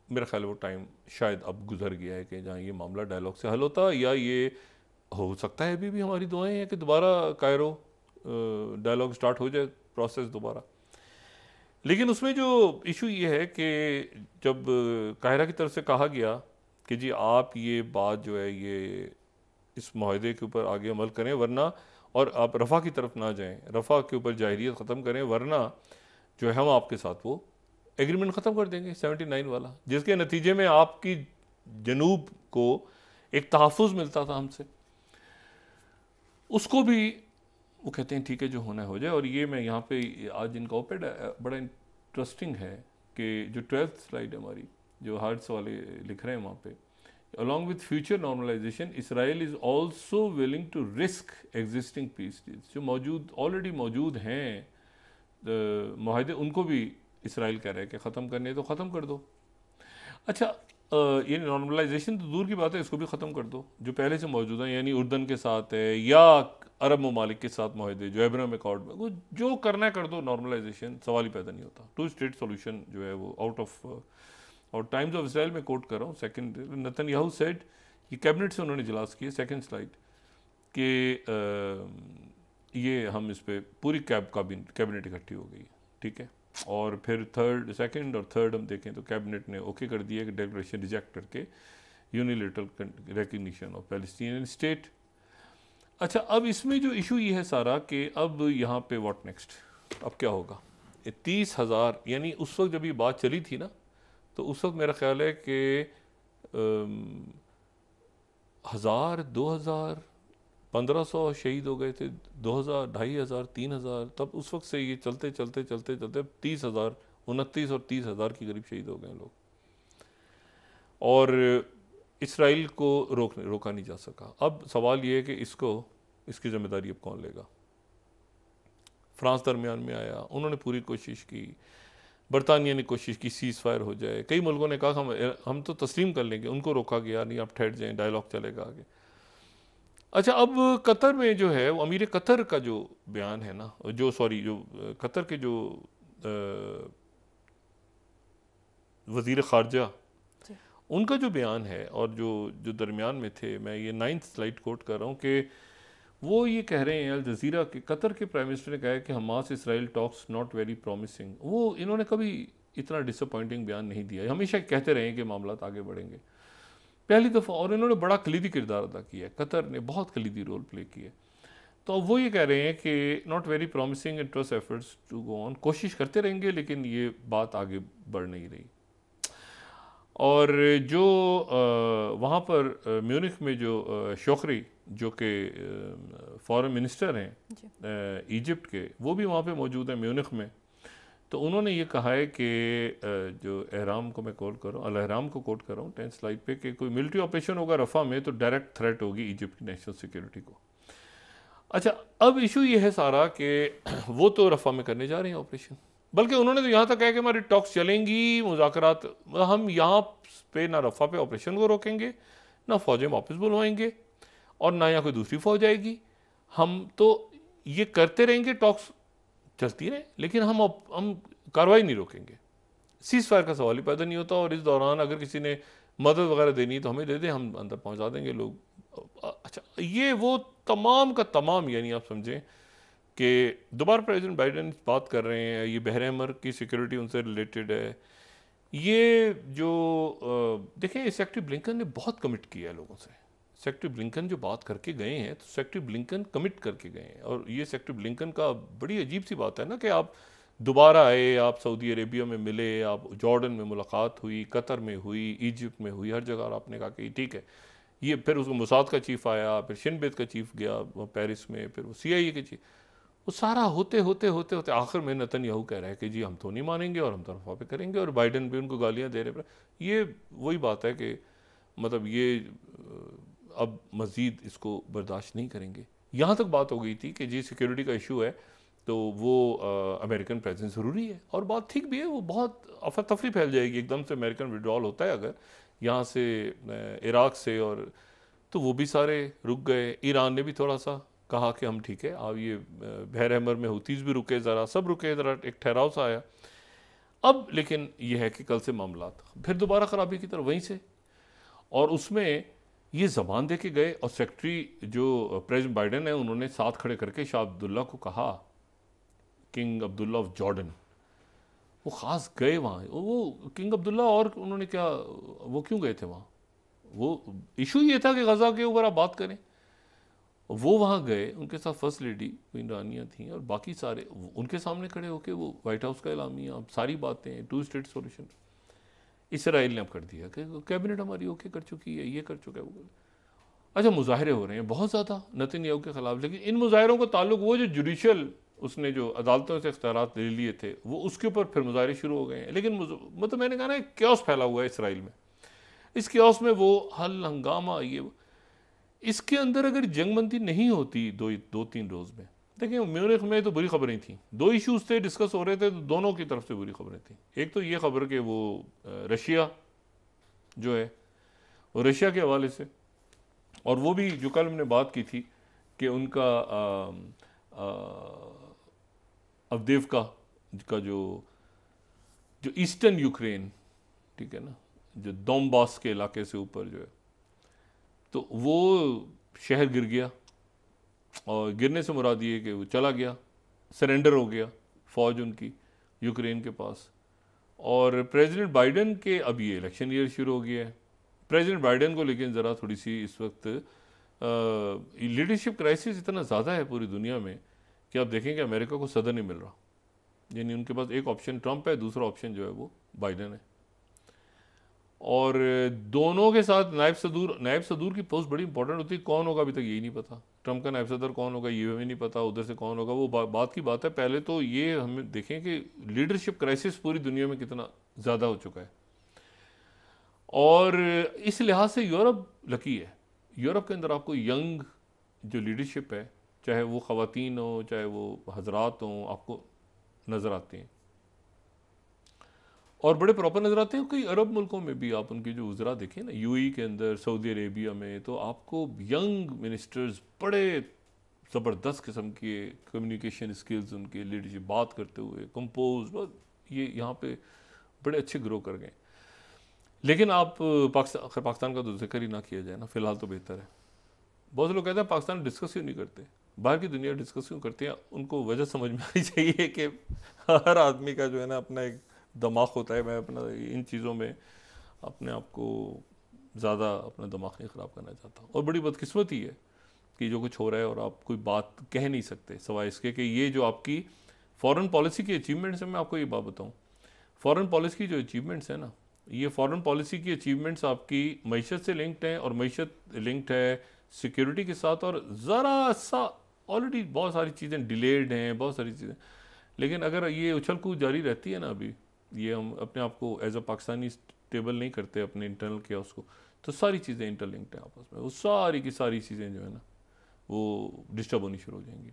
मेरा ख्याल वो टाइम शायद अब गुजर गया है कि जहाँ ये मामला डायलॉग से हल होता, या ये हो सकता है अभी भी हमारी दुआएं हैं कि दोबारा कायरो डायलॉग स्टार्ट हो जाए, प्रोसेस दोबारा। लेकिन उसमें जो इशू ये है कि जब काहिरा की तरफ से कहा गया कि जी आप ये बात जो है ये इस माहदे के ऊपर आगे अमल करें, वरना, और आप रफ़ा की तरफ ना जाएं, रफ़ा के ऊपर जाहिरियत ख़त्म करें, वरना जो है हम आपके साथ वो एग्रीमेंट ख़त्म कर देंगे 79 वाला, जिसके नतीजे में आपकी जनूब को एक तहफ़्फ़ुज़ मिलता था हमसे, उसको भी वो कहते हैं ठीक है जो होना हो जाए। और ये मैं यहाँ पे आज इनका ओपेड बड़ा इंटरेस्टिंग है कि जो 12th स्लाइड हमारी, जो हार्ट्स वाले लिख रहे हैं वहाँ पे, along with future normalization, Israel is also willing to risk existing peace deals, जो ऑलरेडी मौजूद हैं माहदे, उनको भी इसराइल कह रहा है कि ख़त्म करने तो ख़त्म कर दो। अच्छा, ये नॉर्मलाइजेशन तो दूर की बात है, इसको भी ख़त्म कर दो जो पहले से मौजूद है, यानी उर्दन के साथ है या अरब ममालिक के साथ माहदे जो एब्राहम अकॉर्ड में, वो जो करना है कर दो, नॉर्मलाइजेशन सवाल ही पैदा नहीं होता। 2 स्टेट सोल्यूशन जो है वो आउट ऑफ, और टाइम्स ऑफ इसराइल में कोट कर रहा हूँ, सेकंड नेतन्याहू सेड, ये कैबिनेट से उन्होंने इजलास किया, सेकंड स्लाइड, कि ये हम इस पे पूरी कैबिनेट इकट्ठी हो गई, ठीक है। और फिर सेकंड और थर्ड हम देखें तो कैबिनेट ने ओके कर दिया कि डिक्लेरेशन रिजेक्ट करके unilateral recognition of Palestinian state. अच्छा, अब इसमें जो इशू ये है सारा कि अब यहाँ पे व्हाट नेक्स्ट, अब क्या होगा। 30,000, यानी उस वक्त जब ये बात चली थी ना, तो उस वक्त मेरा ख्याल है कि 1000, 2000, 1500 शहीद हो गए थे, 2000, 2500, 3000, तब उस वक्त से ये चलते चलते चलते चलते 30,000, 29 और 30,000 के करीब शहीद हो गए लोग, और इसराइल को रोका नहीं जा सका। अब सवाल ये है कि इसकी जिम्मेदारी अब कौन लेगा। फ्रांस दरमियान में आया, उन्होंने पूरी कोशिश की, बरतानिया ने कोशिश की सीज़ फायर हो जाए, कई मुल्कों ने कहा हम तो तस्लीम कर लेंगे, उनको रोका गया नहीं, आप ठहर जाएं, डायलॉग चलेगा आगे। अच्छा, अब कतर में जो है वो अमीर कतर का जो बयान है ना, जो कतर के जो वज़ीर ख़ारजा, उनका जो बयान है, और जो दरमियान में थे, मैं ये 9th स्लाइड कोट कर रहा हूँ कि वो ये कह रहे हैं, अल जज़ीरा के कतर के प्राइम मिनिस्टर ने कहा है कि Hamas Israel talks not very promising. वो इन्होंने कभी इतना डिसअपॉइंटिंग बयान नहीं दिया, हमेशा कहते रहे कि मामला आगे बढ़ेंगे, पहली दफ़ा, और इन्होंने बड़ा कलीदी किरदार अदा किया है, कतर ने बहुत कलीदी रोल प्ले किया। तो अब वो ये कह रहे हैं कि not very promising and trust efforts to go on, कोशिश करते रहेंगे लेकिन ये बात आगे बढ़ नहीं रही। और जो वहाँ पर म्यूनिख में जो शोखरी जो कि फॉरेन मिनिस्टर हैं इजिप्ट के, वो भी वहाँ पे मौजूद हैं म्यूनिख में, तो उन्होंने ये कहा है कि जो एहराम को मैं कोट कर रहा हूँ, अल एहराम को कोट कर रहा हूँ 10 स्लाइड पे, कि कोई मिलिट्री ऑपरेशन होगा रफ़ा में तो डायरेक्ट थ्रेट होगी इजिप्ट की नेशनल सिक्योरिटी को। अच्छा, अब इशू ये है सारा कि वो तो रफ़ा में करने जा रहे हैं ऑपरेशन, बल्कि उन्होंने तो यहाँ तक कहा कि हमारी टॉक्स चलेंगी, मुज़ाकरात, हम यहाँ पे ना रफ़ा पे ऑपरेशन को रोकेंगे, ना फ़ौजें वापस बुलवाएंगे, और ना यहाँ कोई दूसरी फ़ौज आएगी। हम तो ये करते रहेंगे, टॉक्स चलती रहे, लेकिन हम कार्रवाई नहीं रोकेंगे। सीज़ फायर का सवाल ही पैदा नहीं होता, और इस दौरान अगर किसी ने मदद वगैरह देनी तो हमें दे दें, हम अंदर पहुंचा देंगे लोग। अच्छा, ये वो तमाम का तमाम, यानी आप समझें कि दोबारा प्रेसिडेंट बाइडेन बात कर रहे हैं, ये बहर अहमर की सिक्योरिटी उनसे रिलेटेड है। ये जो देखें, सेक्रेटरी ब्लिंकन ने बहुत कमिट किया है लोगों से। सेक्रेटरी ब्लिंकन जो बात करके गए हैं, तो सेक्रेटरी ब्लिंकन कमिट करके गए हैं। और ये सेक्रेटरी ब्लिंकन का बड़ी अजीब सी बात है ना कि आप दोबारा आए, आप सऊदी अरेबिया में मिले, आप जॉर्डन में मुलाकात हुई, कतर में हुई, इजिप्ट में हुई, हर जगह आपने कहा कि ठीक है ये। फिर उसको मोसाद का चीफ आया, फिर शिनबेत का चीफ गया पेरिस में, फिर वो CIA के चीफ, वो सारा होते होते होते होते आखिर में नेतन्याहू कह रहा है कि जी हम तो नहीं मानेंगे और हम तरफा पे करेंगे, और बाइडेन भी उनको गालियां दे रहे। ये वही बात है कि मतलब ये अब मज़ीद इसको बर्दाश्त नहीं करेंगे। यहाँ तक बात हो गई थी कि जी सिक्योरिटी का इशू है तो वो अमेरिकन प्रेजेंस ज़रूरी है, और बात ठीक भी है। वो बहुत अफरा तफरी फैल जाएगी, एकदम से अमेरिकन विड्रॉल होता है अगर यहाँ से इराक से, और तो वो भी सारे रुक गए। ईरान ने भी थोड़ा सा कहा कि हम ठीक है, अब ये बहर अहमर में हुतीज़ भी रुके, ज़रा सब रुके, ज़रा एक ठहराव सा आया। अब लेकिन ये है कि कल से मामलात फिर दोबारा ख़राबी की तरफ वहीं से, और उसमें ये ज़बान दे के गए। और सेक्रेटरी जो प्रेसिडेंट बाइडेन है, उन्होंने साथ खड़े करके शाह अब्दुल्ला को कहा, किंग अब्दुल्ला ऑफ जॉर्डन, वो ख़ास गए वहाँ। वो किंग अब्दुल्ला, और उन्होंने क्या, वो क्यों गए थे वहाँ? वो इशू ये था कि गज़ा के ऊपर आप बात करें। वो वहाँ गए, उनके साथ फर्स्ट लेडी क्वीन रानिया थी, और बाकी सारे उनके सामने खड़े होकर वो वाइट हाउस का एलामिया, सारी बातें, 2 स्टेट सॉल्यूशन इसराइल ने अब कर दिया कि कैबिनेट हमारी ओके कर चुकी है, ये कर चुका है, वो। अच्छा, मुजाहरे हो रहे हैं बहुत ज़्यादा नेतन्याहू के ख़िलाफ़, लेकिन इन मुजाहरों का ताल्लुक वो जो जुडिशल उसने जो अदालतों से इख्तियारात ले लिए थे, वो उसके ऊपर फिर मुजाहरे शुरू हो गए हैं। लेकिन मतलब मैंने कहा ना, क्योस फैला हुआ है इसराइल में। इस क्योस में वो हल हंगामा, ये इसके अंदर अगर जंगबंदी नहीं होती 2-3 रोज़ में, देखिए म्यूनिख में तो बुरी खबरें थी, 2 इश्यूज थे डिस्कस हो रहे थे, तो दोनों की तरफ से बुरी खबरें थी। एक तो ये खबर कि वो रशिया जो है, वो रशिया के हवाले से, और वो भी जो कल हमने बात की थी कि उनका अवदेवका का जो ईस्टर्न यूक्रेन, ठीक है ना, जो दोनबास के इलाके से ऊपर जो है, तो वो शहर गिर गया, और गिरने से मुराद ये कि वो चला गया, सरेंडर हो गया फ़ौज उनकी यूक्रेन के पास। और प्रेसिडेंट बाइडेन के अब ये इलेक्शन ईयर शुरू हो गया है। प्रेसिडेंट बाइडेन को लेकिन ज़रा थोड़ी सी इस वक्त लीडरशिप क्राइसिस इतना ज़्यादा है पूरी दुनिया में कि आप देखें कि अमेरिका को सदर नहीं मिल रहा। यानी उनके पास एक ऑप्शन ट्रंप है, दूसरा ऑप्शन जो है वो बाइडेन है। और दोनों के साथ नायब सदूर की पोस्ट बड़ी इंपॉर्टेंट होती है। कौन होगा अभी तक यही नहीं पता। ट्रंप का नायब सदर कौन होगा ये हमें नहीं पता, उधर से कौन होगा वो बात की बात है। पहले तो ये हमें देखें कि लीडरशिप क्राइसिस पूरी दुनिया में कितना ज़्यादा हो चुका है, और इस लिहाज से यूरोप लकी है। यूरोप के अंदर आपको यंग जो लीडरशिप है, चाहे वो ख़वातीन हो चाहे वो हजरात हों, आपको नज़र आते हैं, और बड़े प्रॉपर नज़र आते हैं। कई अरब मुल्कों में भी आप उनके जो वज़रा देखें ना, UAE के अंदर, सऊदी अरेबिया में, तो आपको यंग मिनिस्टर्स बड़े ज़बरदस्त किस्म के कम्युनिकेशन स्किल्स, उनके लीडरशिप बात करते हुए कंपोज, ये यहाँ पे बड़े अच्छे ग्रो कर गए। लेकिन आप पाकिस्तान का तो जिक्र ही ना किया जाए ना, फ़िलहाल तो बेहतर है। बहुत से लोग कहते हैं पाकिस्तान डिस्कस क्यों नहीं करते, बाहर की दुनिया डिस्कस क्यों करती है। उनको वजह समझ में आनी चाहिए कि हर आदमी का जो है ना अपना एक दिमाग होता है। मैं अपना इन चीज़ों में अपने आप को ज़्यादा अपना दिमाग नहीं ख़राब करना चाहता। और बड़ी बदकिस्मती है कि जो कुछ हो रहा है और आप कोई बात कह नहीं सकते सिवाय इसके कि ये जो आपकी फ़ॉरेन पॉलिसी की अचीवमेंट्स हैं। मैं आपको ये बात बताऊँ, फ़ॉरेन पॉलिसी की जो अचीवमेंट्स हैं ना, ये फ़ॉरेन पॉलिसी की अचीवमेंट्स आपकी मईशत से लिंक्ड हैं, और मईशत लिंक्ड है सिक्योरिटी के साथ। और ज़रा सा ऑलरेडी बहुत सारी चीज़ें डिलेड हैं, बहुत सारी चीज़ें, लेकिन अगर ये उछल कूद जारी रहती है ना, अभी ये हम अपने आप को एज अ पाकिस्तानी स्टेबल नहीं करते अपने इंटरनल केओस को, तो सारी चीज़ें इंटरलिंक्ड हैं आपस में, वो सारी की सारी चीज़ें जो है ना वो डिस्टर्ब होनी शुरू हो जाएंगी।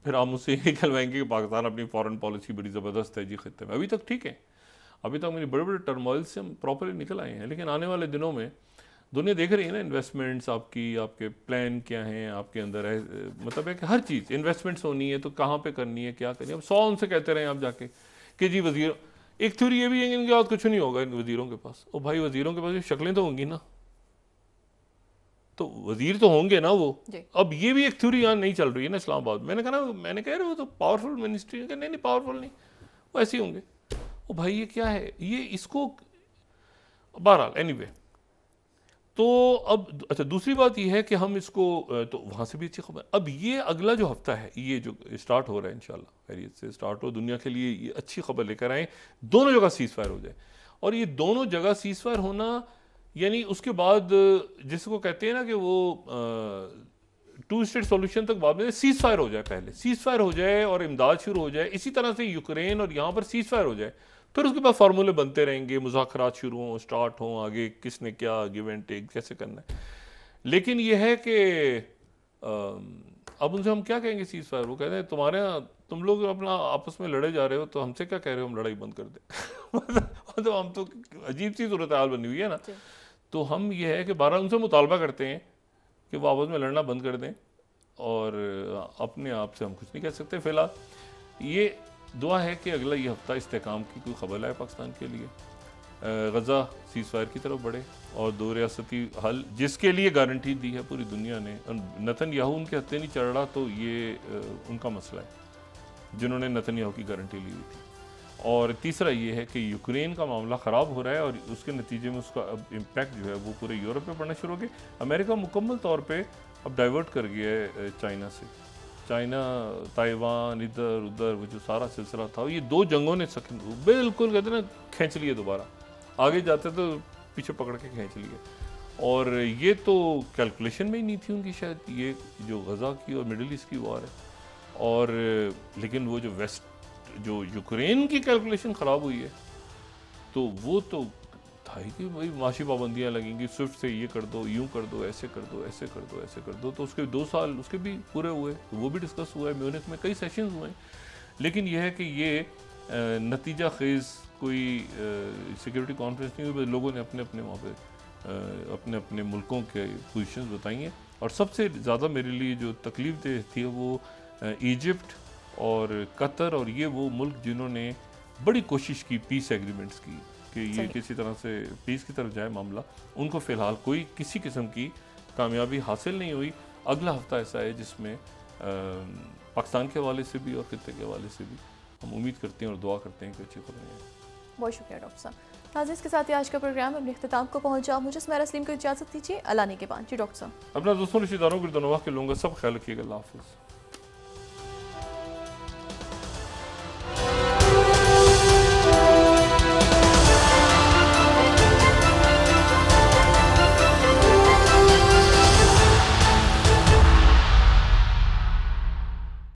फिर आप मुझसे ये कहलवाएंगे कि पाकिस्तान अपनी फॉरेन पॉलिसी बड़ी ज़बरदस्त है जी खत्ते में। अभी तक ठीक है, अभी तक मेरी बड़े बड़े टर्मोइल से हम प्रॉपरली निकल आए हैं, लेकिन आने वाले दिनों में दुनिया देख रही है ना इन्वेस्टमेंट्स आपकी, आपके प्लान क्या हैं आपके अंदर है, मतलब है कि हर चीज़ इन्वेस्टमेंट्स होनी है तो कहाँ पे करनी है, क्या करनी है। अब 100 उनसे कहते रहे आप जाके कि जी वजीर, एक थ्योरी ये भी है कि इनके पास कुछ नहीं होगा इन वजीरों के पास। ओ भाई, वजीरों के पास ये शक्लें तो होंगी ना, तो वजीर तो होंगे ना वो। अब ये भी एक थ्योरी यहाँ नहीं चल रही है ना इस्लामाबाद। मैंने कहा ना, मैंने कह रहे वो तो पावरफुल मिनिस्ट्री है, नहीं पावरफुल नहीं, वो ऐसे ही होंगे। ओ भाई ये क्या है, ये इसको बहरहाल एनीवे। तो अब अच्छा, दूसरी बात ये है कि हम इसको तो वहाँ से भी अच्छी खबर। अब ये अगला जो हफ्ता है ये जो स्टार्ट हो रहा है इंशाल्लाह खैरियत से स्टार्ट हो, दुनिया के लिए ये अच्छी खबर लेकर आए, दोनों जगह सीज फायर हो जाए। और ये दोनों जगह सीज फायर होना यानी उसके बाद जिसको कहते हैं ना कि वो 2 स्टेट सॉल्यूशन तक बाद में सीज फायर हो जाए, पहले सीज फायर हो जाए और इमदाद शुरू हो जाए, इसी तरह से यूक्रेन और यहाँ पर सीज फायर हो जाए, फिर उसके बाद फार्मूले बनते रहेंगे, मुज़ाकरात शुरू हों, स्टार्ट हों, आगे किसने क्या गिव एंड टेक कैसे करना है। लेकिन ये है कि अब उनसे हम क्या कहेंगे सीज फायर, वो कहते हैं तुम्हारे यहाँ तुम लोग अपना आपस में लड़े जा रहे हो तो हमसे क्या कह रहे हो हम लड़ाई बंद कर दें। मतलब हम तो अजीब सी सूरत हाल बनी हुई है ना। तो हम ये है कि 12 उनसे मुतालबा करते हैं कि वो आपस में लड़ना बंद कर दें, और अपने आप से हम कुछ नहीं कह सकते फ़िलहाल। ये दुआ है कि अगला ये हफ्ता इस्तेकाम की कोई खबर लाए पाकिस्तान के लिए, गज़ा सीज़ फायर की तरफ बढ़े और 2 रियासती हल जिसके लिए गारंटी दी है पूरी दुनिया ने। नेतन्याहू उनके हत्थे नहीं चढ़ रहा तो ये उनका मसला है जिन्होंने नेतन्याहू की गारंटी ली हुई थी। और तीसरा ये है कि यूक्रेन का मामला ख़राब हो रहा है और उसके नतीजे में उसका अब इम्पैक्ट जो है वो पूरे यूरोप पे पड़ना शुरू हो गया। अमेरिका मुकम्मल तौर पे अब डाइवर्ट कर गया है चाइना से, चाइना ताइवान इधर उधर वो जो सारा सिलसिला था, ये 2 जंगों ने बिल्कुल कहते ना खींच लिए, दोबारा आगे जाते तो पीछे पकड़ के खींच लिए। और ये तो कैलकुलेशन में ही नहीं थी उनकी शायद, ये जो गज़ा की और मिडल ईस्ट की वार है। और लेकिन वो जो वेस्ट जो यूक्रेन की कैलकुलेशन ख़राब हुई है तो वो तो था ही कि भाई माशी पाबंदियाँ लगेंगी, स्विफ्ट से ये कर दो, यूँ कर दो, ऐसे कर दो, ऐसे कर दो, ऐसे कर दो। तो उसके 2 साल उसके भी पूरे हुए, तो वो भी डिस्कस हुआ है, म्यूनिख में कई सेशंस हुए हैं। लेकिन यह है कि ये नतीजा खेज़ कोई सिक्योरिटी कॉन्फ्रेंस नहीं हुई, लोगों ने अपने अपने वहाँ पर अपने अपने मुल्कों के पोजीशंस बताई हैं। और सबसे ज़्यादा मेरे लिए जो तकलीफ दे थी वो इजिप्ट और कतर, और ये वो मुल्क जिन्होंने बड़ी कोशिश की पीस एग्रीमेंट्स की कि ये किसी तरह से पीस की तरफ जाए मामला, उनको फ़िलहाल कोई किसी किस्म की कामयाबी हासिल नहीं हुई। अगला हफ्ता ऐसा है जिसमें पाकिस्तान के हवाले से भी और खित्ते के हवाले से भी हम उम्मीद करते हैं और दुआ करते हैं कि अच्छी खबरें आएँ। बहुत शुक्रिया डॉक्टर साहब। नाज़रीन, इसके साथ ही आज का प्रोग्राम अपने इख्तिताम को पहुंचा। मुझे सुमैरा सलीम को इजाज़त दीजिए। अल्लाह ने के बाद जी डॉक्टर साहब। अपना दोस्तों रिश्तेदारों को धन्यवाद के लूँगा। सब ख्याल रखिएगा। अल्लाह हाफ़िज़।